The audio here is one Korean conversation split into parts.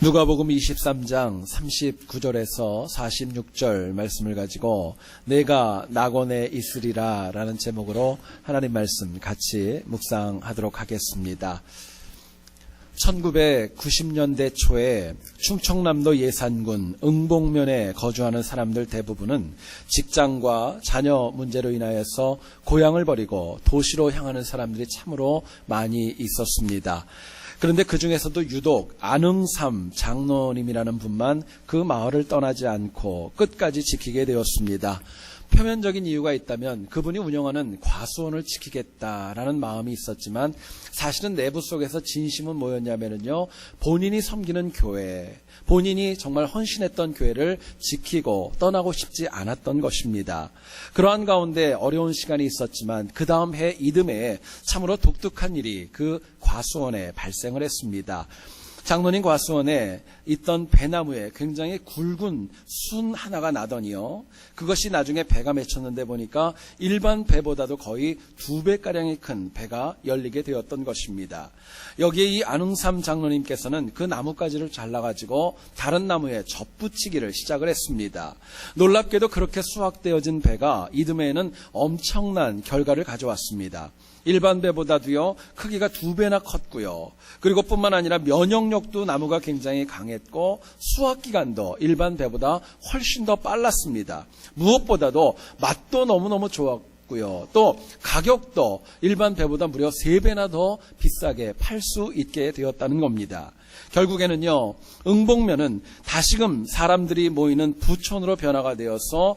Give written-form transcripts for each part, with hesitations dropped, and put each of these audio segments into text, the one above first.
누가복음 23장 39절에서 46절 말씀을 가지고 내가 낙원에 있으리라 라는 제목으로 하나님 말씀 같이 묵상하도록 하겠습니다. 1990년대 초에 충청남도 예산군 응봉면에 거주하는 사람들 대부분은 직장과 자녀 문제로 인하여서 고향을 버리고 도시로 향하는 사람들이 참으로 많이 있었습니다. 그런데 그 중에서도 유독 안흥삼 장로님이라는 분만 그 마을을 떠나지 않고 끝까지 지키게 되었습니다. 표면적인 이유가 있다면 그분이 운영하는 과수원을 지키겠다라는 마음이 있었지만 사실은 내부 속에서 진심은 뭐였냐면요, 본인이 섬기는 교회, 본인이 정말 헌신했던 교회를 지키고 떠나고 싶지 않았던 것입니다. 그러한 가운데 어려운 시간이 있었지만 그 다음 해 이듬해에 참으로 독특한 일이 그 과수원에 발생을 했습니다. 장로님 과수원에 있던 배나무에 굉장히 굵은 순 하나가 나더니요, 그것이 나중에 배가 맺혔는데 보니까 일반 배보다도 거의 2배가량이 큰 배가 열리게 되었던 것입니다. 여기에 이 안흥삼 장로님께서는 그 나뭇가지를 잘라가지고 다른 나무에 접붙이기를 시작을 했습니다. 놀랍게도 그렇게 수확되어진 배가 이듬해에는 엄청난 결과를 가져왔습니다. 일반 배보다도요, 크기가 2배나 컸고요. 그리고 뿐만 아니라 면역력도 나무가 굉장히 강했고 수확기간도 일반 배보다 훨씬 더 빨랐습니다. 무엇보다도 맛도 너무너무 좋았고요. 또 가격도 일반 배보다 무려 3배나 더 비싸게 팔 수 있게 되었다는 겁니다. 결국에는요, 응봉면은 다시금 사람들이 모이는 부촌으로 변화가 되어서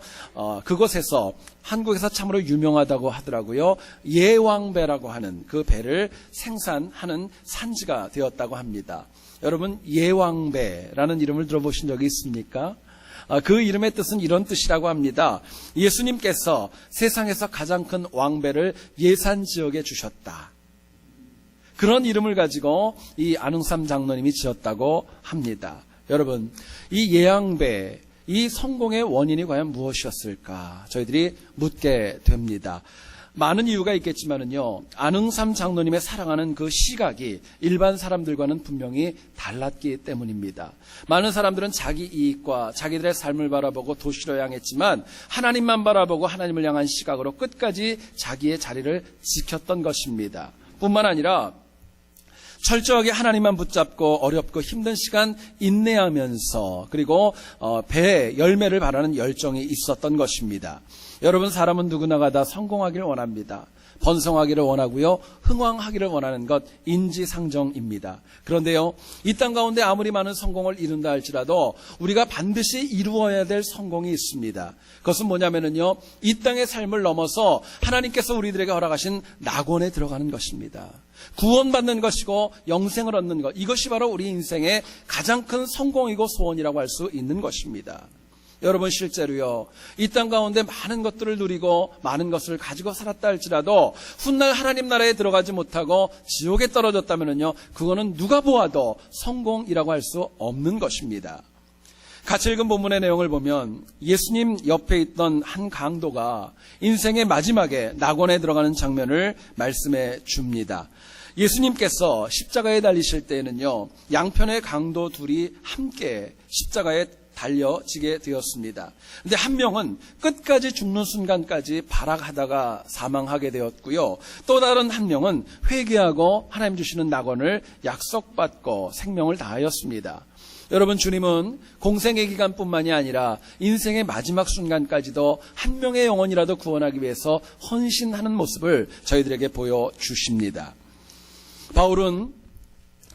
그곳에서 한국에서 참으로 유명하다고 하더라고요. 예왕배라고 하는 그 배를 생산하는 산지가 되었다고 합니다. 여러분, 예왕배라는 이름을 들어보신 적이 있습니까? 그 이름의 뜻은 이런 뜻이라고 합니다. 예수님께서 세상에서 가장 큰 왕배를 예산 지역에 주셨다. 그런 이름을 가지고 이 안흥삼 장로님이 지었다고 합니다. 여러분, 이 예왕배, 이 성공의 원인이 과연 무엇이었을까? 저희들이 묻게 됩니다. 많은 이유가 있겠지만은요, 안흥삼 장로님의 사랑하는 그 시각이 일반 사람들과는 분명히 달랐기 때문입니다. 많은 사람들은 자기 이익과 자기들의 삶을 바라보고 도시로 향했지만 하나님만 바라보고 하나님을 향한 시각으로 끝까지 자기의 자리를 지켰던 것입니다. 뿐만 아니라 철저하게 하나님만 붙잡고 어렵고 힘든 시간 인내하면서 그리고 배의 열매를 바라는 열정이 있었던 것입니다. 여러분, 사람은 누구나가 다 성공하기를 원합니다. 번성하기를 원하고요, 흥왕하기를 원하는 것 인지상정입니다. 그런데요, 이 땅 가운데 아무리 많은 성공을 이룬다 할지라도 우리가 반드시 이루어야 될 성공이 있습니다. 그것은 뭐냐면요, 이 땅의 삶을 넘어서 하나님께서 우리들에게 허락하신 낙원에 들어가는 것입니다. 구원받는 것이고 영생을 얻는 것, 이것이 바로 우리 인생의 가장 큰 성공이고 소원이라고 할 수 있는 것입니다. 여러분, 실제로요, 이 땅 가운데 많은 것들을 누리고 많은 것을 가지고 살았다 할지라도 훗날 하나님 나라에 들어가지 못하고 지옥에 떨어졌다면요, 그거는 누가 보아도 성공이라고 할 수 없는 것입니다. 같이 읽은 본문의 내용을 보면 예수님 옆에 있던 한 강도가 인생의 마지막에 낙원에 들어가는 장면을 말씀해 줍니다. 예수님께서 십자가에 달리실 때에는요, 양편의 강도 둘이 함께 십자가에 달려지게 되었습니다. 그런데 한 명은 끝까지 죽는 순간까지 발악하다가 사망하게 되었고요. 또 다른 한 명은 회개하고 하나님 주시는 낙원을 약속받고 생명을 다하였습니다. 여러분, 주님은 공생의 기간뿐만이 아니라 인생의 마지막 순간까지도 한 명의 영혼이라도 구원하기 위해서 헌신하는 모습을 저희들에게 보여주십니다. 바울은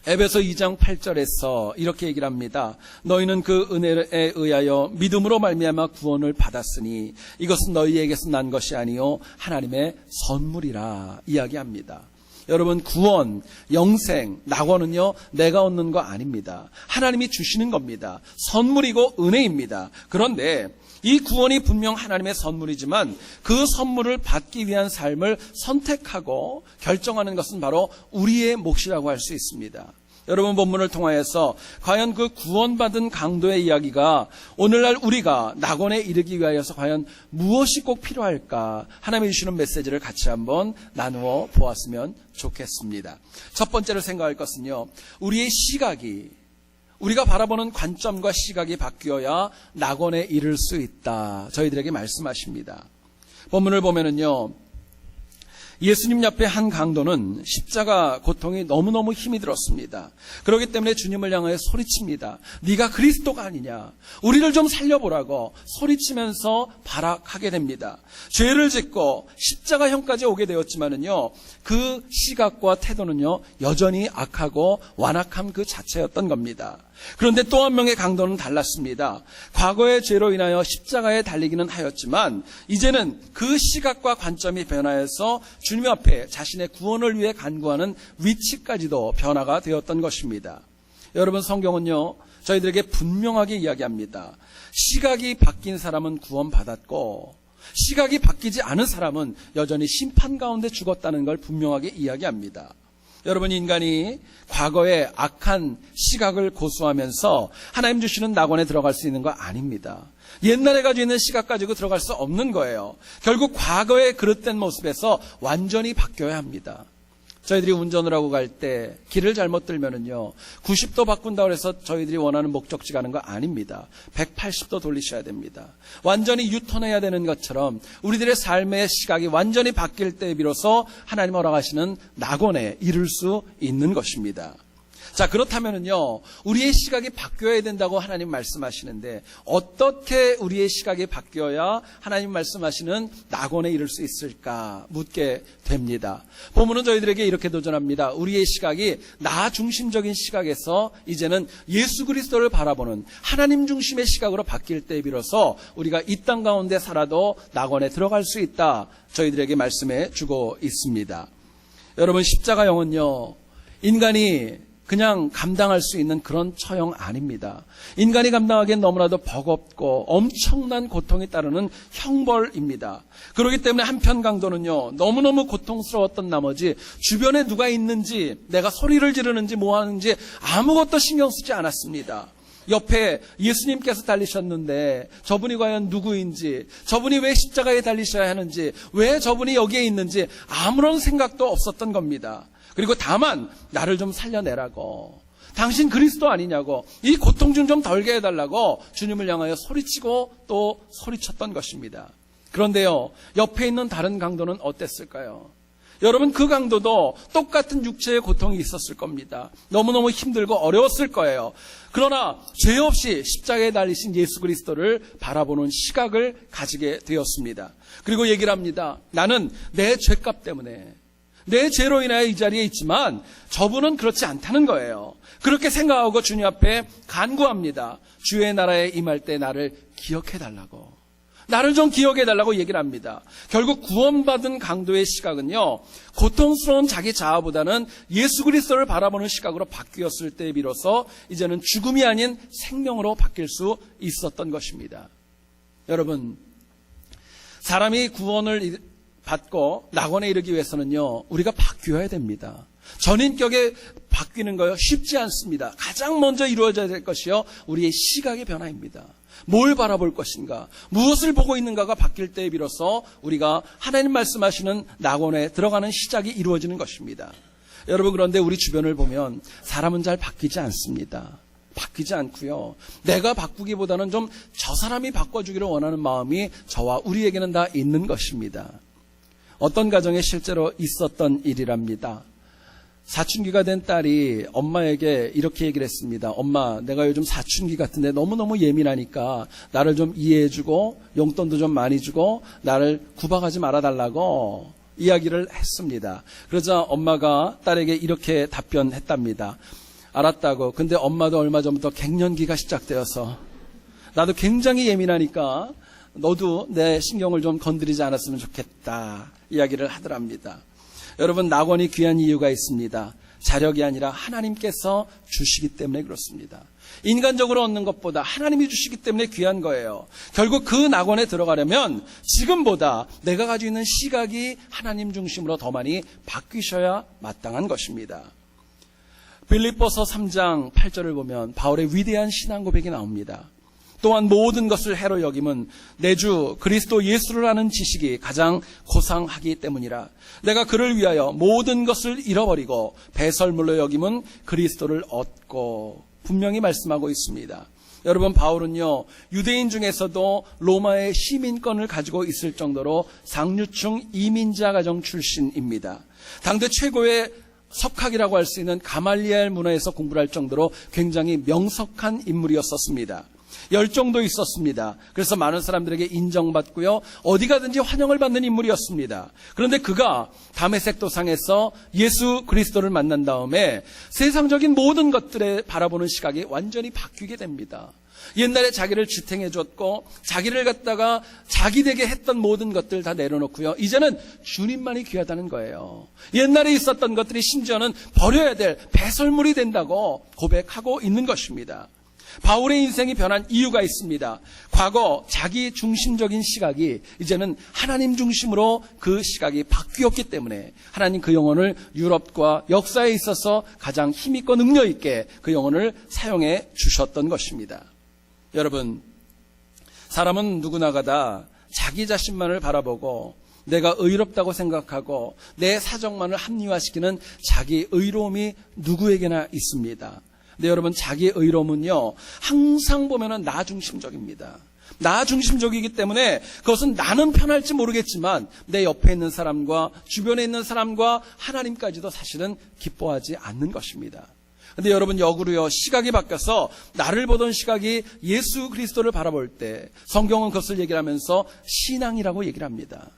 에베소 2장 8절에서 이렇게 얘기를 합니다. 너희는 그 은혜에 의하여 믿음으로 말미암아 구원을 받았으니 이것은 너희에게서 난 것이 아니요 하나님의 선물이라 이야기합니다. 여러분, 구원, 영생, 낙원은요, 내가 얻는 거 아닙니다. 하나님이 주시는 겁니다. 선물이고 은혜입니다. 그런데 이 구원이 분명 하나님의 선물이지만 그 선물을 받기 위한 삶을 선택하고 결정하는 것은 바로 우리의 몫이라고 할 수 있습니다. 여러분, 본문을 통하여서 과연 그 구원받은 강도의 이야기가 오늘날 우리가 낙원에 이르기 위하여서 과연 무엇이 꼭 필요할까, 하나님이 주시는 메시지를 같이 한번 나누어 보았으면 좋겠습니다. 첫 번째로 생각할 것은요, 우리의 시각이 우리가 바라보는 관점과 시각이 바뀌어야 낙원에 이를 수 있다. 저희들에게 말씀하십니다. 본문을 보면은요, 예수님 옆에 한 강도는 십자가 고통이 너무너무 힘이 들었습니다. 그렇기 때문에 주님을 향하여 소리칩니다. 네가 그리스도가 아니냐, 우리를 좀 살려보라고 소리치면서 발악하게 됩니다. 죄를 짓고 십자가형까지 오게 되었지만은요, 그 시각과 태도는요 여전히 악하고 완악함 그 자체였던 겁니다. 그런데 또 한 명의 강도는 달랐습니다. 과거의 죄로 인하여 십자가에 달리기는 하였지만 이제는 그 시각과 관점이 변화해서 주님 앞에 자신의 구원을 위해 간구하는 위치까지도 변화가 되었던 것입니다. 여러분, 성경은요 저희들에게 분명하게 이야기합니다. 시각이 바뀐 사람은 구원받았고 시각이 바뀌지 않은 사람은 여전히 심판 가운데 죽었다는 걸 분명하게 이야기합니다. 여러분, 인간이 과거의 악한 시각을 고수하면서 하나님 주시는 낙원에 들어갈 수 있는 거 아닙니다. 옛날에 가지고 있는 시각 가지고 들어갈 수 없는 거예요. 결국 과거의 그릇된 모습에서 완전히 바뀌어야 합니다. 저희들이 운전을 하고 갈 때 길을 잘못 들면은요 90도 바꾼다고 해서 저희들이 원하는 목적지 가는 거 아닙니다. 180도 돌리셔야 됩니다. 완전히 유턴해야 되는 것처럼 우리들의 삶의 시각이 완전히 바뀔 때 비로소 하나님 허락하시는 낙원에 이를 수 있는 것입니다. 자, 그렇다면은요 우리의 시각이 바뀌어야 된다고 하나님 말씀하시는데 어떻게 우리의 시각이 바뀌어야 하나님 말씀하시는 낙원에 이를 수 있을까 묻게 됩니다. 본문은 저희들에게 이렇게 도전합니다. 우리의 시각이 나 중심적인 시각에서 이제는 예수 그리스도를 바라보는 하나님 중심의 시각으로 바뀔 때 비로소 우리가 이 땅 가운데 살아도 낙원에 들어갈 수 있다. 저희들에게 말씀해 주고 있습니다. 여러분, 십자가형은요 인간이 그냥 감당할 수 있는 그런 처형 아닙니다. 인간이 감당하기엔 너무나도 버겁고 엄청난 고통이 따르는 형벌입니다. 그렇기 때문에 한편 강도는요 너무너무 고통스러웠던 나머지 주변에 누가 있는지, 내가 소리를 지르는지 뭐 하는지 아무것도 신경 쓰지 않았습니다. 옆에 예수님께서 달리셨는데 저분이 과연 누구인지, 저분이 왜 십자가에 달리셔야 하는지, 왜 저분이 여기에 있는지 아무런 생각도 없었던 겁니다. 그리고 다만 나를 좀 살려내라고, 당신 그리스도 아니냐고, 이 고통 좀 덜게 해달라고 주님을 향하여 소리치고 또 소리쳤던 것입니다. 그런데요 옆에 있는 다른 강도는 어땠을까요? 여러분, 그 강도도 똑같은 육체의 고통이 있었을 겁니다. 너무너무 힘들고 어려웠을 거예요. 그러나 죄 없이 십자가에 달리신 예수 그리스도를 바라보는 시각을 가지게 되었습니다. 그리고 얘기를 합니다. 나는 내 죄값 때문에, 내 죄로 인하여 이 자리에 있지만 저분은 그렇지 않다는 거예요. 그렇게 생각하고 주님 앞에 간구합니다. 주의 나라에 임할 때 나를 기억해달라고, 나를 좀 기억해달라고 얘기를 합니다. 결국 구원받은 강도의 시각은요 고통스러운 자기 자아보다는 예수 그리스도를 바라보는 시각으로 바뀌었을 때 비로소 이제는 죽음이 아닌 생명으로 바뀔 수 있었던 것입니다. 여러분, 사람이 구원을 받고 낙원에 이르기 위해서는요 우리가 바뀌어야 됩니다. 전인격에 바뀌는 거요 쉽지 않습니다. 가장 먼저 이루어져야 될 것이요 우리의 시각의 변화입니다. 뭘 바라볼 것인가, 무엇을 보고 있는가가 바뀔 때에 비로소 우리가 하나님 말씀하시는 낙원에 들어가는 시작이 이루어지는 것입니다. 여러분, 그런데 우리 주변을 보면 사람은 잘 바뀌지 않습니다. 바뀌지 않고요 내가 바꾸기보다는 좀 저 사람이 바꿔주기를 원하는 마음이 저와 우리에게는 다 있는 것입니다. 어떤 가정에 실제로 있었던 일이랍니다. 사춘기가 된 딸이 엄마에게 이렇게 얘기를 했습니다. 엄마, 내가 요즘 사춘기 같은데 너무너무 예민하니까 나를 좀 이해해주고 용돈도 좀 많이 주고 나를 구박하지 말아달라고 이야기를 했습니다. 그러자 엄마가 딸에게 이렇게 답변했답니다. 알았다고. 근데 엄마도 얼마 전부터 갱년기가 시작되어서 나도 굉장히 예민하니까 너도 내 신경을 좀 건드리지 않았으면 좋겠다 이야기를 하더랍니다. 여러분, 낙원이 귀한 이유가 있습니다. 자력이 아니라 하나님께서 주시기 때문에 그렇습니다. 인간적으로 얻는 것보다 하나님이 주시기 때문에 귀한 거예요. 결국 그 낙원에 들어가려면 지금보다 내가 가지고 있는 시각이 하나님 중심으로 더 많이 바뀌셔야 마땅한 것입니다. 빌립보서 3장 8절을 보면 바울의 위대한 신앙 고백이 나옵니다. 또한 모든 것을 해로 여김은 내 주 그리스도 예수를 아는 지식이 가장 고상하기 때문이라. 내가 그를 위하여 모든 것을 잃어버리고 배설물로 여김은 그리스도를 얻고 분명히 말씀하고 있습니다. 여러분, 바울은요, 유대인 중에서도 로마의 시민권을 가지고 있을 정도로 상류층 이민자 가정 출신입니다. 당대 최고의 석학이라고 할 수 있는 가말리엘 문화에서 공부를 할 정도로 굉장히 명석한 인물이었었습니다. 열정도 있었습니다. 그래서 많은 사람들에게 인정받고요, 어디 가든지 환영을 받는 인물이었습니다. 그런데 그가 다메섹 도상에서 예수 그리스도를 만난 다음에 세상적인 모든 것들에 바라보는 시각이 완전히 바뀌게 됩니다. 옛날에 자기를 지탱해 줬고 자기를 갖다가 자기 되게 했던 모든 것들 다 내려놓고요, 이제는 주님만이 귀하다는 거예요. 옛날에 있었던 것들이 심지어는 버려야 될 배설물이 된다고 고백하고 있는 것입니다. 바울의 인생이 변한 이유가 있습니다. 과거 자기 중심적인 시각이 이제는 하나님 중심으로 그 시각이 바뀌었기 때문에 하나님 그 영혼을 유럽과 역사에 있어서 가장 힘있고 능력 있게 그 영혼을 사용해 주셨던 것입니다. 여러분, 사람은 누구나가 다 자기 자신만을 바라보고 내가 의롭다고 생각하고 내 사정만을 합리화시키는 자기 의로움이 누구에게나 있습니다. 근데 여러분, 자기 의로움은요, 항상 보면은 나 중심적입니다. 나 중심적이기 때문에 그것은 나는 편할지 모르겠지만 내 옆에 있는 사람과 주변에 있는 사람과 하나님까지도 사실은 기뻐하지 않는 것입니다. 근데 여러분, 역으로요, 시각이 바뀌어서 나를 보던 시각이 예수 그리스도를 바라볼 때 성경은 그것을 얘기를 하면서 신앙이라고 얘기를 합니다.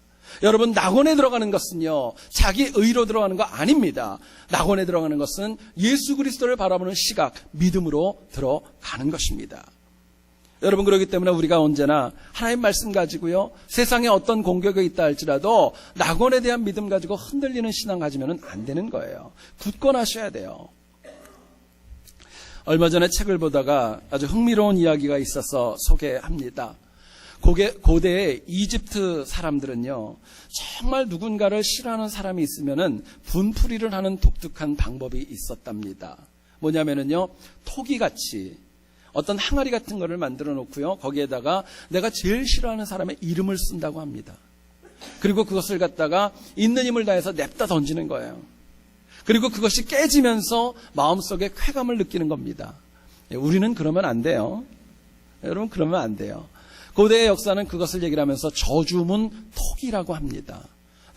여러분, 낙원에 들어가는 것은요, 자기 의로 들어가는 거 아닙니다. 낙원에 들어가는 것은 예수 그리스도를 바라보는 시각, 믿음으로 들어가는 것입니다. 여러분, 그렇기 때문에 우리가 언제나 하나님 말씀 가지고요, 세상에 어떤 공격이 있다 할지라도 낙원에 대한 믿음 가지고 흔들리는 신앙 가지면 안 되는 거예요. 굳건하셔야 돼요. 얼마 전에 책을 보다가 아주 흥미로운 이야기가 있어서 소개합니다. 고대의 이집트 사람들은요, 정말 누군가를 싫어하는 사람이 있으면은 분풀이를 하는 독특한 방법이 있었답니다. 뭐냐면은요, 토기같이 어떤 항아리 같은 거를 만들어 놓고요, 거기에다가 내가 제일 싫어하는 사람의 이름을 쓴다고 합니다. 그리고 그것을 갖다가 있는 힘을 다해서 냅다 던지는 거예요. 그리고 그것이 깨지면서 마음속에 쾌감을 느끼는 겁니다. 우리는 그러면 안 돼요. 여러분, 그러면 안 돼요. 고대의 역사는 그것을 얘기를 하면서 저주문 톡이라고 합니다.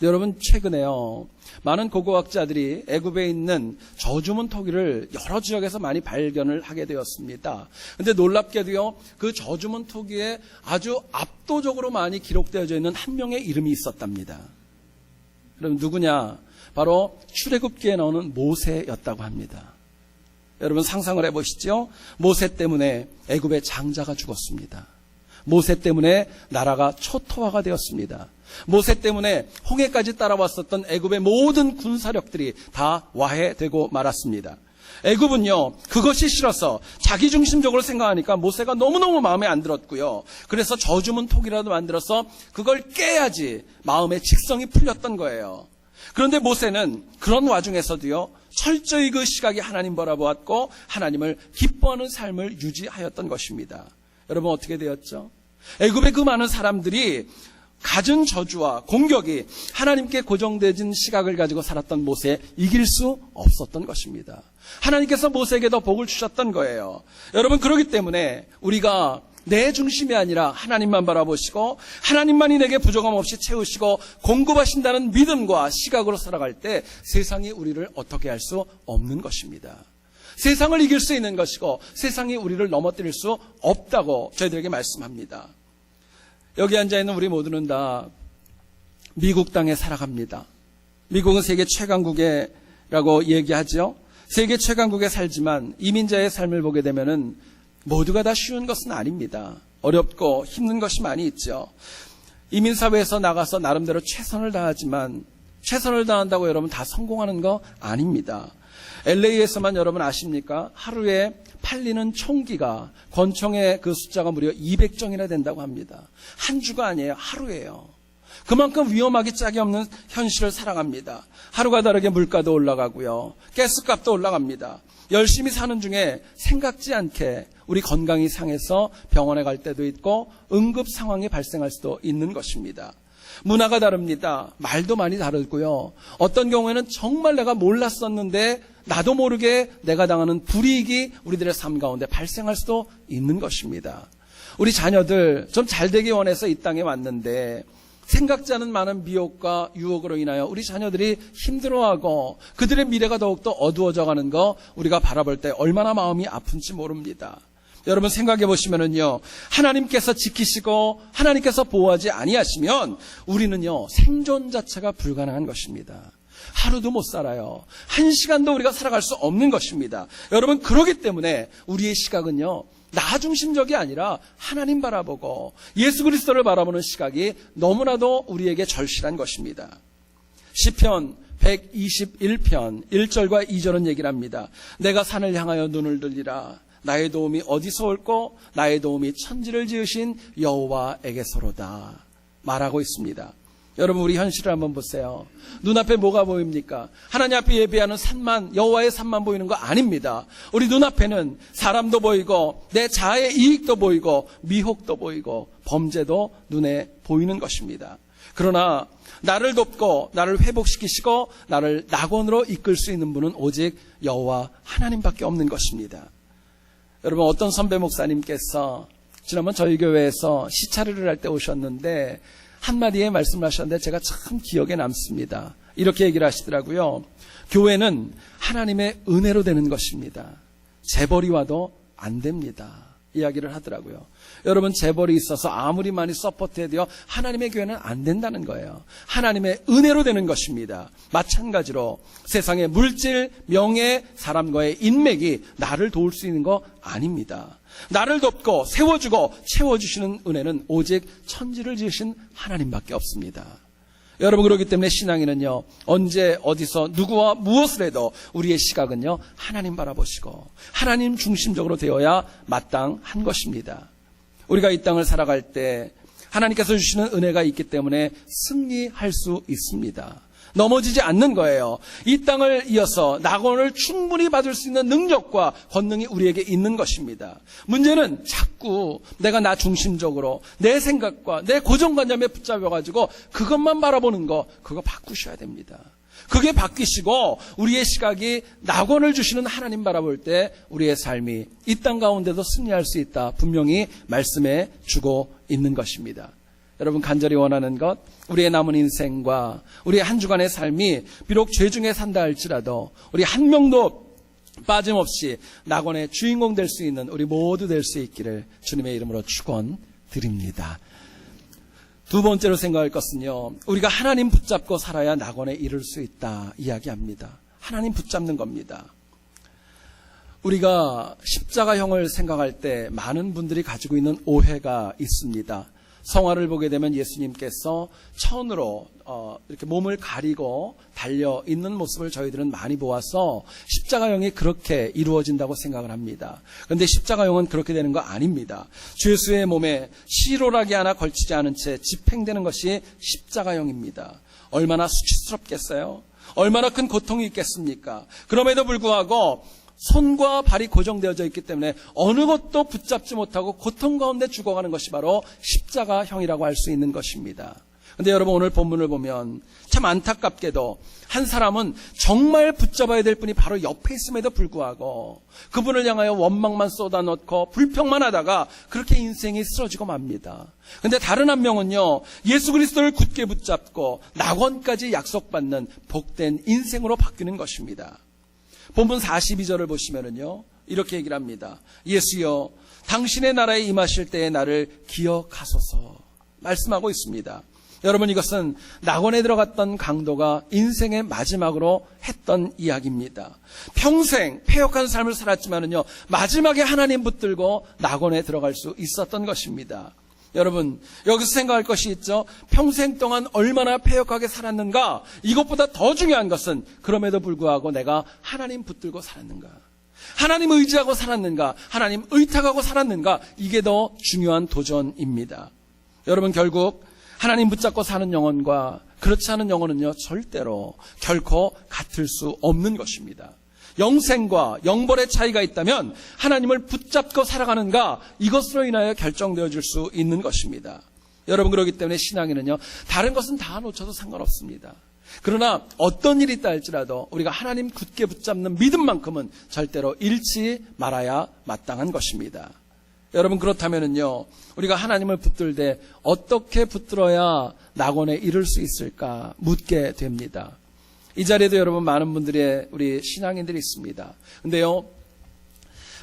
여러분, 최근에요, 많은 고고학자들이 애굽에 있는 저주문 토기를 여러 지역에서 많이 발견을 하게 되었습니다. 그런데 놀랍게도요, 그 저주문 토기에 아주 압도적으로 많이 기록되어져 있는 한 명의 이름이 있었답니다. 그럼 누구냐? 바로 출애굽기에 나오는 모세였다고 합니다. 여러분, 상상을 해보시죠. 모세 때문에 애굽의 장자가 죽었습니다. 모세 때문에 나라가 초토화가 되었습니다. 모세 때문에 홍해까지 따라왔었던 애굽의 모든 군사력들이 다 와해되고 말았습니다. 애굽은요, 그것이 싫어서 자기중심적으로 생각하니까 모세가 너무너무 마음에 안 들었고요, 그래서 저주문 톡이라도 만들어서 그걸 깨야지 마음의 직성이 풀렸던 거예요. 그런데 모세는 그런 와중에서도요, 철저히 그 시각이 하나님 바라보았고 하나님을 기뻐하는 삶을 유지하였던 것입니다. 여러분, 어떻게 되었죠? 애굽의 그 많은 사람들이 갖은 저주와 공격이 하나님께 고정되진 시각을 가지고 살았던 모세에 이길 수 없었던 것입니다. 하나님께서 모세에게 더 복을 주셨던 거예요. 여러분, 그렇기 때문에 우리가 내 중심이 아니라 하나님만 바라보시고 하나님만이 내게 부족함 없이 채우시고 공급하신다는 믿음과 시각으로 살아갈 때 세상이 우리를 어떻게 할 수 없는 것입니다. 세상을 이길 수 있는 것이고 세상이 우리를 넘어뜨릴 수 없다고 저희들에게 말씀합니다. 여기 앉아있는 우리 모두는 다 미국 땅에 살아갑니다. 미국은 세계 최강국이라고 얘기하죠. 세계 최강국에 살지만 이민자의 삶을 보게 되면은 모두가 다 쉬운 것은 아닙니다. 어렵고 힘든 것이 많이 있죠. 이민사회에서 나가서 나름대로 최선을 다하지만 최선을 다한다고 여러분 다 성공하는 거 아닙니다. LA에서만 여러분 아십니까? 하루에 팔리는 총기가, 권총의 그 숫자가 무려 200정이나 된다고 합니다. 한 주가 아니에요. 하루예요. 그만큼 위험하기 짝이 없는 현실을 살아갑니다. 하루가 다르게 물가도 올라가고요, 가스값도 올라갑니다. 열심히 사는 중에 생각지 않게 우리 건강이 상해서 병원에 갈 때도 있고 응급 상황이 발생할 수도 있는 것입니다. 문화가 다릅니다. 말도 많이 다르고요. 어떤 경우에는 정말 내가 몰랐었는데 나도 모르게 내가 당하는 불이익이 우리들의 삶 가운데 발생할 수도 있는 것입니다. 우리 자녀들 좀 잘되기 원해서 이 땅에 왔는데 생각지 않은 많은 미혹과 유혹으로 인하여 우리 자녀들이 힘들어하고 그들의 미래가 더욱더 어두워져 가는 거 우리가 바라볼 때 얼마나 마음이 아픈지 모릅니다. 여러분 생각해 보시면은요, 하나님께서 지키시고 하나님께서 보호하지 아니하시면 우리는요 생존 자체가 불가능한 것입니다. 하루도 못 살아요. 한 시간도 우리가 살아갈 수 없는 것입니다. 여러분 그렇기 때문에 우리의 시각은요 나 중심적이 아니라 하나님 바라보고 예수 그리스도를 바라보는 시각이 너무나도 우리에게 절실한 것입니다. 시편 121편 1절과 2절은 얘기를 합니다. 내가 산을 향하여 눈을 들리라. 나의 도움이 어디서 올꼬? 나의 도움이 천지를 지으신 여호와에게서로다 말하고 있습니다. 여러분 우리 현실을 한번 보세요. 눈앞에 뭐가 보입니까? 하나님 앞에 예배하는 산만, 여호와의 산만 보이는 거 아닙니다. 우리 눈앞에는 사람도 보이고 내 자아의 이익도 보이고 미혹도 보이고 범죄도 눈에 보이는 것입니다. 그러나 나를 돕고 나를 회복시키시고 나를 낙원으로 이끌 수 있는 분은 오직 여호와 하나님밖에 없는 것입니다. 여러분 어떤 선배 목사님께서 지난번 저희 교회에서 시차례를 할 때 오셨는데 한마디의 말씀을 하셨는데 제가 참 기억에 남습니다. 이렇게 얘기를 하시더라고요. 교회는 하나님의 은혜로 되는 것입니다. 재벌이 와도 안 됩니다. 이야기를 하더라고요. 여러분 재벌이 있어서 아무리 많이 서포트해도요 하나님의 교회는 안 된다는 거예요. 하나님의 은혜로 되는 것입니다. 마찬가지로 세상의 물질, 명예, 사람과의 인맥이 나를 도울 수 있는 거 아닙니다. 나를 돕고 세워주고 채워주시는 은혜는 오직 천지를 지으신 하나님밖에 없습니다. 여러분 그렇기 때문에 신앙인은요 언제 어디서 누구와 무엇을 해도 우리의 시각은요 하나님 바라보시고 하나님 중심적으로 되어야 마땅한 것입니다. 우리가 이 땅을 살아갈 때 하나님께서 주시는 은혜가 있기 때문에 승리할 수 있습니다. 넘어지지 않는 거예요. 이 땅을 이어서 낙원을 충분히 받을 수 있는 능력과 권능이 우리에게 있는 것입니다. 문제는 자꾸 내가 나 중심적으로 내 생각과 내 고정관념에 붙잡혀가지고 그것만 바라보는 거, 그거 바꾸셔야 됩니다. 그게 바뀌시고 우리의 시각이 낙원을 주시는 하나님 바라볼 때 우리의 삶이 이 땅 가운데도 승리할 수 있다. 분명히 말씀해 주고 있는 것입니다. 여러분 간절히 원하는 것, 우리의 남은 인생과 우리의 한 주간의 삶이 비록 죄 중에 산다 할지라도 우리 한 명도 빠짐없이 낙원의 주인공 될 수 있는 우리 모두 될 수 있기를 주님의 이름으로 축원드립니다. 두 번째로 생각할 것은요, 우리가 하나님 붙잡고 살아야 낙원에 이를 수 있다 이야기합니다. 하나님 붙잡는 겁니다. 우리가 십자가형을 생각할 때 많은 분들이 가지고 있는 오해가 있습니다. 성화를 보게 되면 예수님께서 천으로 이렇게 몸을 가리고 달려 있는 모습을 저희들은 많이 보아서 십자가형이 그렇게 이루어진다고 생각을 합니다. 그런데 십자가형은 그렇게 되는 거 아닙니다. 죄수의 몸에 시로라기 하나 걸치지 않은 채 집행되는 것이 십자가형입니다. 얼마나 수치스럽겠어요? 얼마나 큰 고통이 있겠습니까? 그럼에도 불구하고 손과 발이 고정되어져 있기 때문에 어느 것도 붙잡지 못하고 고통 가운데 죽어가는 것이 바로 십자가형이라고 할 수 있는 것입니다. 그런데 여러분 오늘 본문을 보면 참 안타깝게도 한 사람은 정말 붙잡아야 될 분이 바로 옆에 있음에도 불구하고 그분을 향하여 원망만 쏟아놓고 불평만 하다가 그렇게 인생이 쓰러지고 맙니다. 그런데 다른 한 명은요, 예수 그리스도를 굳게 붙잡고 낙원까지 약속받는 복된 인생으로 바뀌는 것입니다. 본문 42절을 보시면은요, 이렇게 얘기를 합니다. 예수여, 당신의 나라에 임하실 때에 나를 기억하소서 말씀하고 있습니다. 여러분 이것은 낙원에 들어갔던 강도가 인생의 마지막으로 했던 이야기입니다. 평생 패역한 삶을 살았지만은요, 마지막에 하나님 붙들고 낙원에 들어갈 수 있었던 것입니다. 여러분 여기서 생각할 것이 있죠. 평생 동안 얼마나 패역하게 살았는가. 이것보다 더 중요한 것은 그럼에도 불구하고 내가 하나님 붙들고 살았는가, 하나님 의지하고 살았는가, 하나님 의탁하고 살았는가. 이게 더 중요한 도전입니다. 여러분 결국 하나님 붙잡고 사는 영혼과 그렇지 않은 영혼은요 절대로 결코 같을 수 없는 것입니다. 영생과 영벌의 차이가 있다면 하나님을 붙잡고 살아가는가, 이것으로 인하여 결정되어질 수 있는 것입니다. 여러분, 그렇기 때문에 신앙에는요, 다른 것은 다 놓쳐도 상관없습니다. 그러나 어떤 일이 있다 할지라도 우리가 하나님 굳게 붙잡는 믿음만큼은 절대로 잃지 말아야 마땅한 것입니다. 여러분, 그렇다면은요, 우리가 하나님을 붙들 때 어떻게 붙들어야 낙원에 이를 수 있을까 묻게 됩니다. 이 자리에도 여러분, 많은 분들의 우리 신앙인들이 있습니다. 근데요,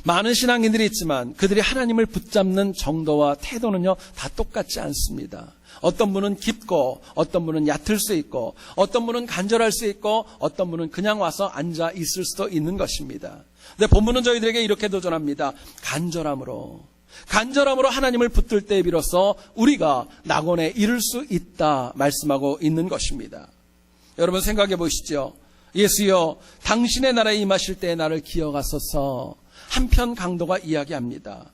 많은 신앙인들이 있지만 그들이 하나님을 붙잡는 정도와 태도는요, 다 똑같지 않습니다. 어떤 분은 깊고, 어떤 분은 얕을 수 있고, 어떤 분은 간절할 수 있고, 어떤 분은 그냥 와서 앉아 있을 수도 있는 것입니다. 근데 본문은 저희들에게 이렇게 도전합니다. 간절함으로 하나님을 붙들 때에 비로소 우리가 낙원에 이를 수 있다 말씀하고 있는 것입니다. 여러분, 생각해 보시죠. 예수여, 당신의 나라에 임하실 때에 나를 기억하소서. 한편 강도가 이야기합니다.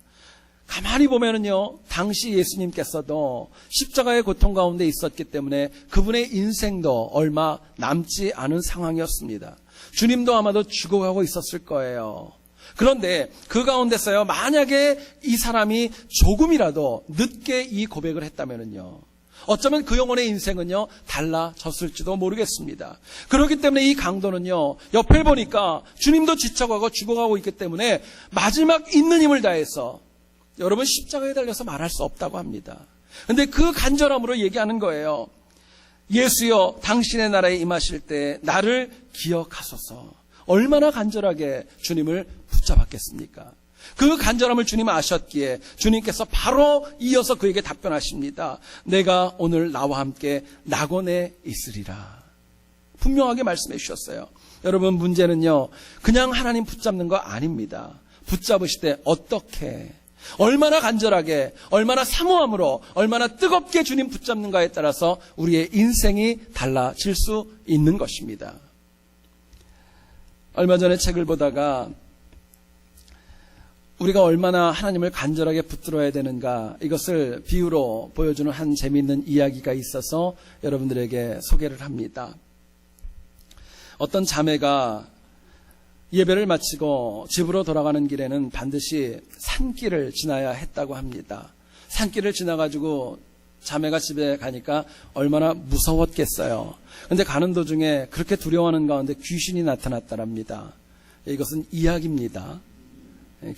가만히 보면은요, 당시 예수님께서도 십자가의 고통 가운데 있었기 때문에 그분의 인생도 얼마 남지 않은 상황이었습니다. 주님도 아마도 죽어가고 있었을 거예요. 그런데 그 가운데서요, 만약에 이 사람이 조금이라도 늦게 이 고백을 했다면은요, 어쩌면 그 영혼의 인생은요, 달라졌을지도 모르겠습니다. 그렇기 때문에 이 강도는요, 옆에 보니까 주님도 지쳐가고 죽어가고 있기 때문에 마지막 있는 힘을 다해서, 여러분, 십자가에 달려서 말할 수 없다고 합니다. 근데 그 간절함으로 얘기하는 거예요. 예수여, 당신의 나라에 임하실 때 나를 기억하소서. 얼마나 간절하게 주님을 붙잡았겠습니까? 그 간절함을 주님 아셨기에 주님께서 바로 이어서 그에게 답변하십니다. 내가 오늘 나와 함께 낙원에 있으리라. 분명하게 말씀해 주셨어요. 여러분, 문제는요, 그냥 하나님 붙잡는 거 아닙니다. 붙잡으실 때 어떻게, 얼마나 간절하게, 얼마나 사모함으로, 얼마나 뜨겁게 주님 붙잡는가에 따라서 우리의 인생이 달라질 수 있는 것입니다. 얼마 전에 책을 보다가 우리가 얼마나 하나님을 간절하게 붙들어야 되는가, 이것을 비유로 보여주는 한 재미있는 이야기가 있어서 여러분들에게 소개를 합니다. 어떤 자매가 예배를 마치고 집으로 돌아가는 길에는 반드시 산길을 지나야 했다고 합니다. 산길을 지나가지고 자매가 집에 가니까 얼마나 무서웠겠어요. 그런데 가는 도중에 그렇게 두려워하는 가운데 귀신이 나타났다랍니다. 이것은 이야기입니다.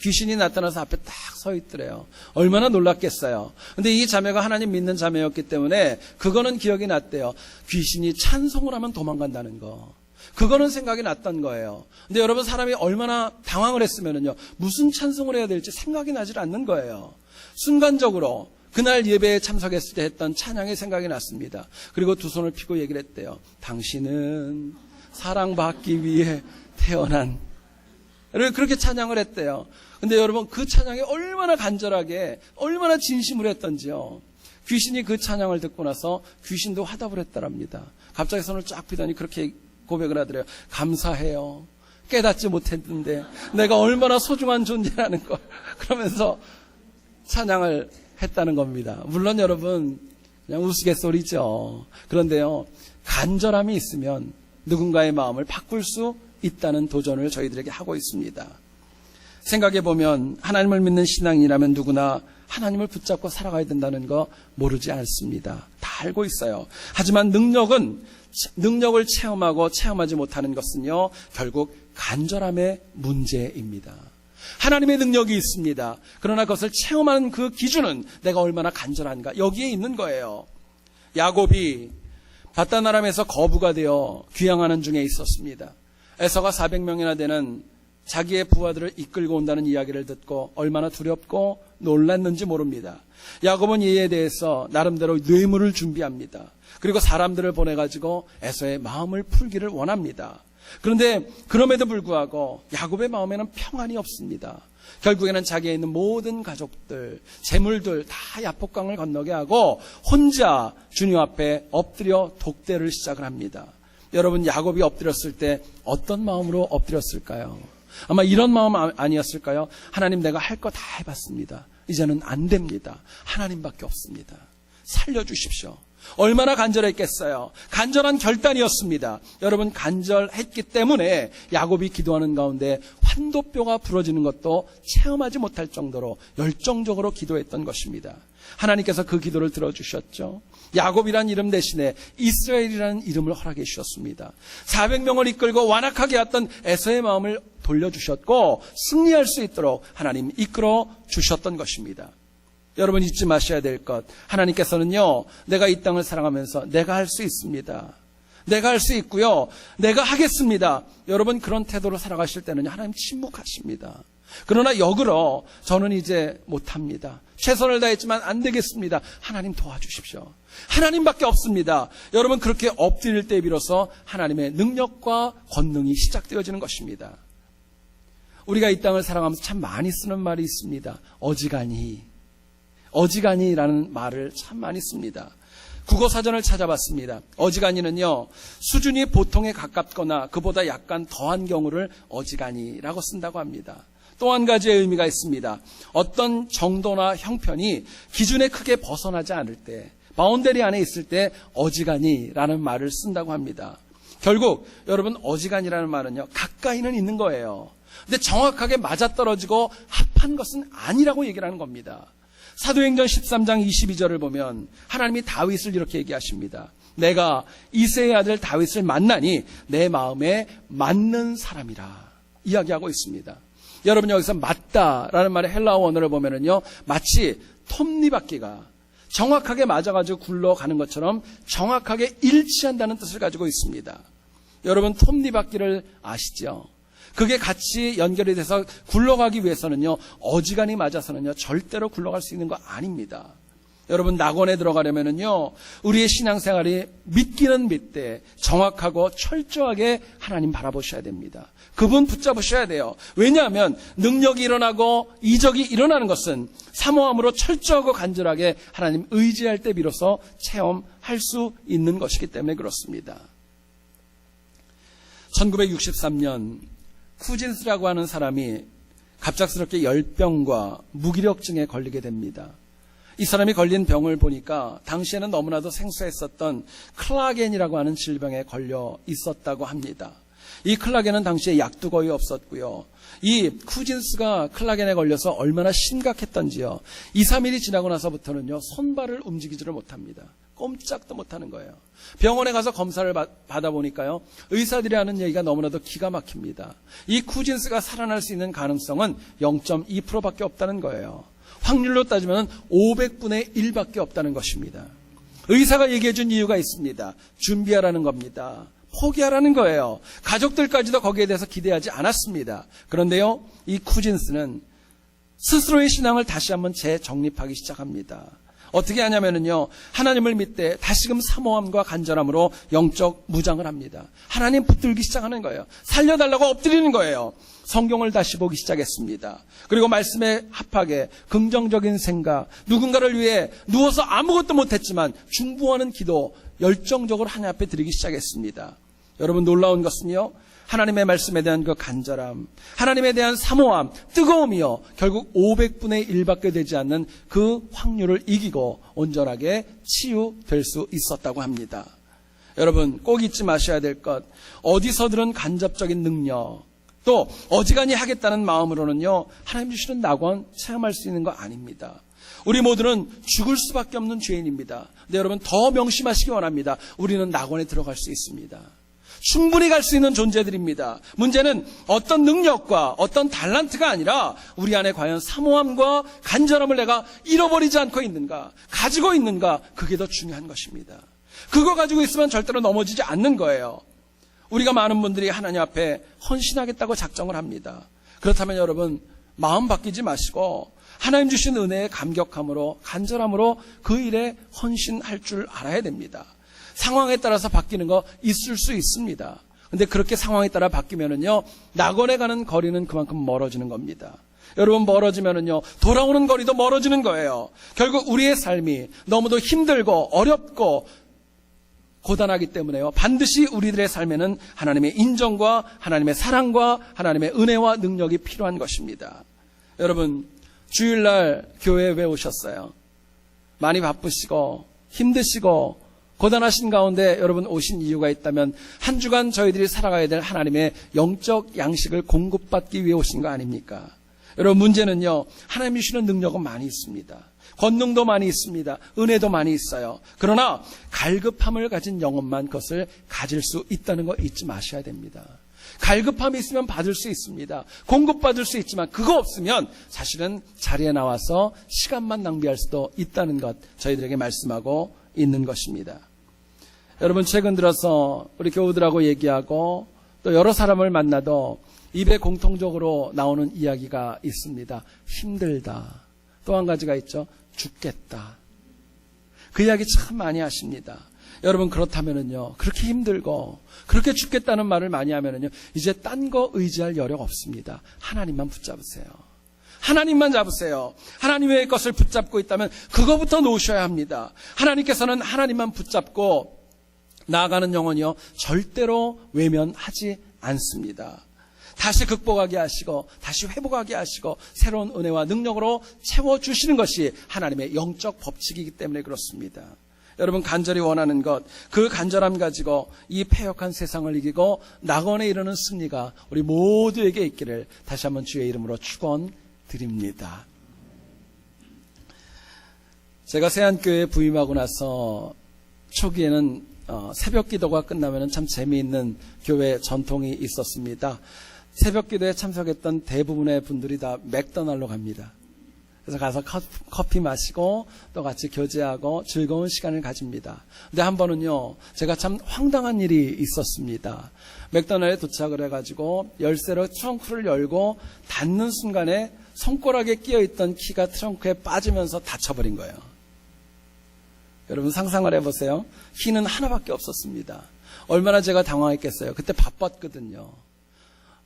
귀신이 나타나서 앞에 딱 서 있더래요. 얼마나 놀랐겠어요. 근데 이 자매가 하나님 믿는 자매였기 때문에 그거는 기억이 났대요. 귀신이 찬송을 하면 도망간다는 거. 그거는 생각이 났던 거예요. 근데 여러분, 사람이 얼마나 당황을 했으면은요, 무슨 찬송을 해야 될지 생각이 나질 않는 거예요. 순간적으로 그날 예배에 참석했을 때 했던 찬양이 생각이 났습니다. 그리고 두 손을 펴고 얘기를 했대요. 당신은 사랑받기 위해 태어난, 그렇게 찬양을 했대요. 근데 여러분, 그 찬양이 얼마나 간절하게, 얼마나 진심으로 했던지요. 귀신이 그 찬양을 듣고 나서 귀신도 화답을 했다랍니다. 갑자기 손을 쫙 펴더니 그렇게 고백을 하더래요. 감사해요. 깨닫지 못했는데 내가 얼마나 소중한 존재라는 걸, 그러면서 찬양을 했다는 겁니다. 물론 여러분, 그냥 우스갯소리죠. 그런데요, 간절함이 있으면 누군가의 마음을 바꿀 수 있다는 도전을 저희들에게 하고 있습니다. 생각해보면 하나님을 믿는 신앙이라면 누구나 하나님을 붙잡고 살아가야 된다는 거 모르지 않습니다. 다 알고 있어요. 하지만 능력을 체험하고 체험하지 못하는 것은요, 결국 간절함의 문제입니다. 하나님의 능력이 있습니다. 그러나 그것을 체험하는 그 기준은 내가 얼마나 간절한가, 여기에 있는 거예요. 야곱이 바단 아람에서 거부가 되어 귀향하는 중에 있었습니다. 에서가 400명이나 되는 자기의 부하들을 이끌고 온다는 이야기를 듣고 얼마나 두렵고 놀랐는지 모릅니다. 야곱은 이에 대해서 나름대로 뇌물을 준비합니다. 그리고 사람들을 보내가지고 에서의 마음을 풀기를 원합니다. 그런데 그럼에도 불구하고 야곱의 마음에는 평안이 없습니다. 결국에는 자기에 있는 모든 가족들, 재물들 다 야복강을 건너게 하고 혼자 주님 앞에 엎드려 독대를 시작을 합니다. 여러분, 야곱이 엎드렸을 때 어떤 마음으로 엎드렸을까요? 아마 이런 마음 아니었을까요? 하나님, 내가 할 거 다 해봤습니다. 이제는 안 됩니다. 하나님밖에 없습니다. 살려주십시오. 얼마나 간절했겠어요. 간절한 결단이었습니다. 여러분, 간절했기 때문에 야곱이 기도하는 가운데 한도 뼈가 부러지는 것도 체험하지 못할 정도로 열정적으로 기도했던 것입니다. 하나님께서 그 기도를 들어주셨죠. 야곱이라는 이름 대신에 이스라엘이라는 이름을 허락해 주셨습니다. 400명을 이끌고 완악하게 왔던 에서의 마음을 돌려주셨고 승리할 수 있도록 하나님 이끌어 주셨던 것입니다. 여러분 잊지 마셔야 될 것, 하나님께서는요, 내가 이 땅을 사랑하면서 내가 할 수 있습니다. 내가 할 수 있고요, 내가 하겠습니다. 여러분 그런 태도로 살아가실 때는 하나님 침묵하십니다. 그러나 역으로 저는 이제 못합니다. 최선을 다했지만 안 되겠습니다. 하나님 도와주십시오. 하나님밖에 없습니다. 여러분 그렇게 엎드릴 때 비로소 하나님의 능력과 권능이 시작되어지는 것입니다. 우리가 이 땅을 사랑하면서 참 많이 쓰는 말이 있습니다. 어지간히라는 말을 참 많이 씁니다. 국어사전을 찾아봤습니다. 어지간히는요, 수준이 보통에 가깝거나 그보다 약간 더한 경우를 어지간히라고 쓴다고 합니다. 또 한 가지의 의미가 있습니다. 어떤 정도나 형편이 기준에 크게 벗어나지 않을 때, 바운더리 안에 있을 때 어지간히라는 말을 쓴다고 합니다. 결국 여러분 어지간히라는 말은요, 가까이는 있는 거예요. 근데 정확하게 맞아떨어지고 합한 것은 아니라고 얘기를 하는 겁니다. 사도행전 13장 22절을 보면 하나님이 다윗을 이렇게 얘기하십니다. 내가 이새의 아들 다윗을 만나니 내 마음에 맞는 사람이라 이야기하고 있습니다. 여러분 여기서 맞다라는 말의 헬라어 원어를 보면은요, 마치 톱니바퀴가 정확하게 맞아가지고 굴러가는 것처럼 정확하게 일치한다는 뜻을 가지고 있습니다. 여러분 톱니바퀴를 아시죠? 그게 같이 연결이 돼서 굴러가기 위해서는요, 어지간히 맞아서는요, 절대로 굴러갈 수 있는 거 아닙니다. 여러분 낙원에 들어가려면은요, 우리의 신앙생활이 믿기는 믿되 정확하고 철저하게 하나님 바라보셔야 됩니다. 그분 붙잡으셔야 돼요. 왜냐하면 능력이 일어나고 이적이 일어나는 것은 사모함으로 철저하고 간절하게 하나님 의지할 때 비로소 체험할 수 있는 것이기 때문에 그렇습니다. 1963년 쿠진스라고 하는 사람이 갑작스럽게 열병과 무기력증에 걸리게 됩니다. 이 사람이 걸린 병을 보니까 당시에는 너무나도 생소했었던 클라겐이라고 하는 질병에 걸려 있었다고 합니다. 이 클라겐은 당시에 약도 거의 없었고요. 이 쿠진스가 클라겐에 걸려서 얼마나 심각했던지요. 2, 3일이 지나고 나서부터는요, 손발을 움직이지를 못합니다. 꼼짝도 못하는 거예요. 병원에 가서 검사를 받아보니까요, 의사들이 하는 얘기가 너무나도 기가 막힙니다. 이 쿠진스가 살아날 수 있는 가능성은 0.2%밖에 없다는 거예요. 확률로 따지면 500분의 1밖에 없다는 것입니다. 의사가 얘기해 준 이유가 있습니다. 준비하라는 겁니다. 포기하라는 거예요. 가족들까지도 거기에 대해서 기대하지 않았습니다. 그런데요, 이 쿠진스는 스스로의 신앙을 다시 한번 재정립하기 시작합니다. 어떻게 하냐면요, 하나님을 믿되 다시금 사모함과 간절함으로 영적 무장을 합니다. 하나님 붙들기 시작하는 거예요. 살려달라고 엎드리는 거예요. 성경을 다시 보기 시작했습니다. 그리고 말씀에 합하게 긍정적인 생각, 누군가를 위해 누워서 아무것도 못했지만 중보하는 기도 열정적으로 하나님 앞에 드리기 시작했습니다. 여러분 놀라운 것은요, 하나님의 말씀에 대한 그 간절함, 하나님에 대한 사모함, 뜨거움이요, 결국 500분의 1밖에 되지 않는 그 확률을 이기고 온전하게 치유될 수 있었다고 합니다. 여러분 꼭 잊지 마셔야 될 것, 어디서들은 간접적인 능력, 또 어지간히 하겠다는 마음으로는요, 하나님 주시는 낙원 체험할 수 있는 거 아닙니다. 우리 모두는 죽을 수밖에 없는 죄인입니다. 근데 여러분 더 명심하시기 원합니다. 우리는 낙원에 들어갈 수 있습니다. 충분히 갈 수 있는 존재들입니다. 문제는 어떤 능력과 어떤 달란트가 아니라 우리 안에 과연 사모함과 간절함을 내가 잃어버리지 않고 있는가, 가지고 있는가, 그게 더 중요한 것입니다. 그거 가지고 있으면 절대로 넘어지지 않는 거예요. 우리가 많은 분들이 하나님 앞에 헌신하겠다고 작정을 합니다. 그렇다면 여러분 마음 바뀌지 마시고 하나님 주신 은혜에 감격함으로 간절함으로 그 일에 헌신할 줄 알아야 됩니다. 상황에 따라서 바뀌는 거 있을 수 있습니다. 근데 그렇게 상황에 따라 바뀌면은요, 낙원에 가는 거리는 그만큼 멀어지는 겁니다. 여러분 멀어지면은요, 돌아오는 거리도 멀어지는 거예요. 결국 우리의 삶이 너무도 힘들고 어렵고 고단하기 때문에요, 반드시 우리들의 삶에는 하나님의 인정과 하나님의 사랑과 하나님의 은혜와 능력이 필요한 것입니다. 여러분 주일날 교회에 왜 오셨어요? 많이 바쁘시고 힘드시고 고단하신 가운데 여러분 오신 이유가 있다면 한 주간 저희들이 살아가야 될 하나님의 영적 양식을 공급받기 위해 오신 거 아닙니까? 여러분 문제는요, 하나님이 주시는 능력은 많이 있습니다. 권능도 많이 있습니다. 은혜도 많이 있어요. 그러나 갈급함을 가진 영혼만 그것을 가질 수 있다는 거 잊지 마셔야 됩니다. 갈급함이 있으면 받을 수 있습니다. 공급받을 수 있지만 그거 없으면 사실은 자리에 나와서 시간만 낭비할 수도 있다는 것 저희들에게 말씀하고 있는 것입니다. 여러분 최근 들어서 우리 교우들하고 얘기하고 또 여러 사람을 만나도 입에 공통적으로 나오는 이야기가 있습니다. 힘들다. 또 한 가지가 있죠. 죽겠다. 그 이야기 참 많이 하십니다. 여러분 그렇다면은요, 그렇게 힘들고 그렇게 죽겠다는 말을 많이 하면은요, 이제 딴 거 의지할 여력 없습니다. 하나님만 붙잡으세요. 하나님만 잡으세요. 하나님의 것을 붙잡고 있다면 그거부터 놓으셔야 합니다. 하나님께서는 하나님만 붙잡고 나아가는 영혼이요, 절대로 외면하지 않습니다. 다시 극복하게 하시고 다시 회복하게 하시고 새로운 은혜와 능력으로 채워주시는 것이 하나님의 영적 법칙이기 때문에 그렇습니다. 여러분 간절히 원하는 것, 그 간절함 가지고 이 패역한 세상을 이기고 낙원에 이르는 승리가 우리 모두에게 있기를 다시 한번 주의 이름으로 축원드립니다. 제가 세안교회에 부임하고 나서 초기에는 새벽 기도가 끝나면 참 재미있는 교회 전통이 있었습니다. 새벽 기도에 참석했던 대부분의 분들이 다 맥도날로 갑니다. 그래서 가서 커피 마시고 또 같이 교제하고 즐거운 시간을 가집니다. 근데 한 번은요, 제가 참 황당한 일이 있었습니다. 맥도날드에 도착을 해가지고 열쇠로 트렁크를 열고 닫는 순간에 손가락에 끼어있던 키가 트렁크에 빠지면서 닫혀버린 거예요. 여러분 상상을 해보세요. 키는 하나밖에 없었습니다. 얼마나 제가 당황했겠어요. 그때 바빴거든요.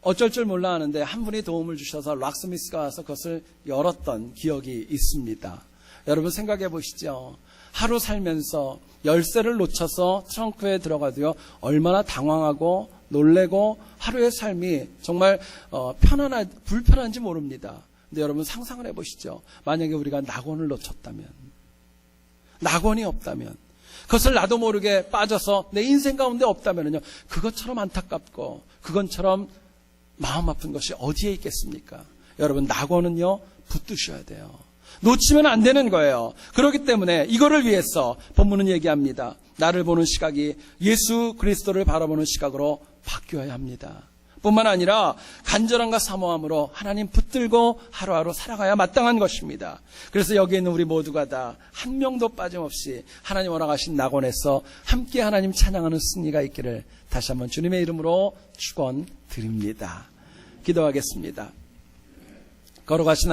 어쩔 줄 몰라 하는데 한 분이 도움을 주셔서 락스미스가 와서 그것을 열었던 기억이 있습니다. 여러분 생각해 보시죠. 하루 살면서 열쇠를 놓쳐서 트렁크에 들어가도요, 얼마나 당황하고 놀래고 하루의 삶이 정말 불편한지 모릅니다. 근데 여러분 상상을 해보시죠. 만약에 우리가 낙원을 놓쳤다면, 낙원이 없다면, 그것을 나도 모르게 빠져서 내 인생 가운데 없다면요, 그것처럼 안타깝고 그것처럼 마음 아픈 것이 어디에 있겠습니까? 여러분 낙원은요, 붙드셔야 돼요. 놓치면 안 되는 거예요. 그렇기 때문에 이거를 위해서 본문은 얘기합니다. 나를 보는 시각이 예수 그리스도를 바라보는 시각으로 바뀌어야 합니다. 뿐만 아니라 간절함과 사모함으로 하나님 붙들고 하루하루 살아가야 마땅한 것입니다. 그래서 여기 있는 우리 모두가 다 한 명도 빠짐없이 하나님 허락하신 낙원에서 함께 하나님 찬양하는 승리가 있기를 다시 한번 주님의 이름으로 축원드립니다. 기도하겠습니다. 걸어가신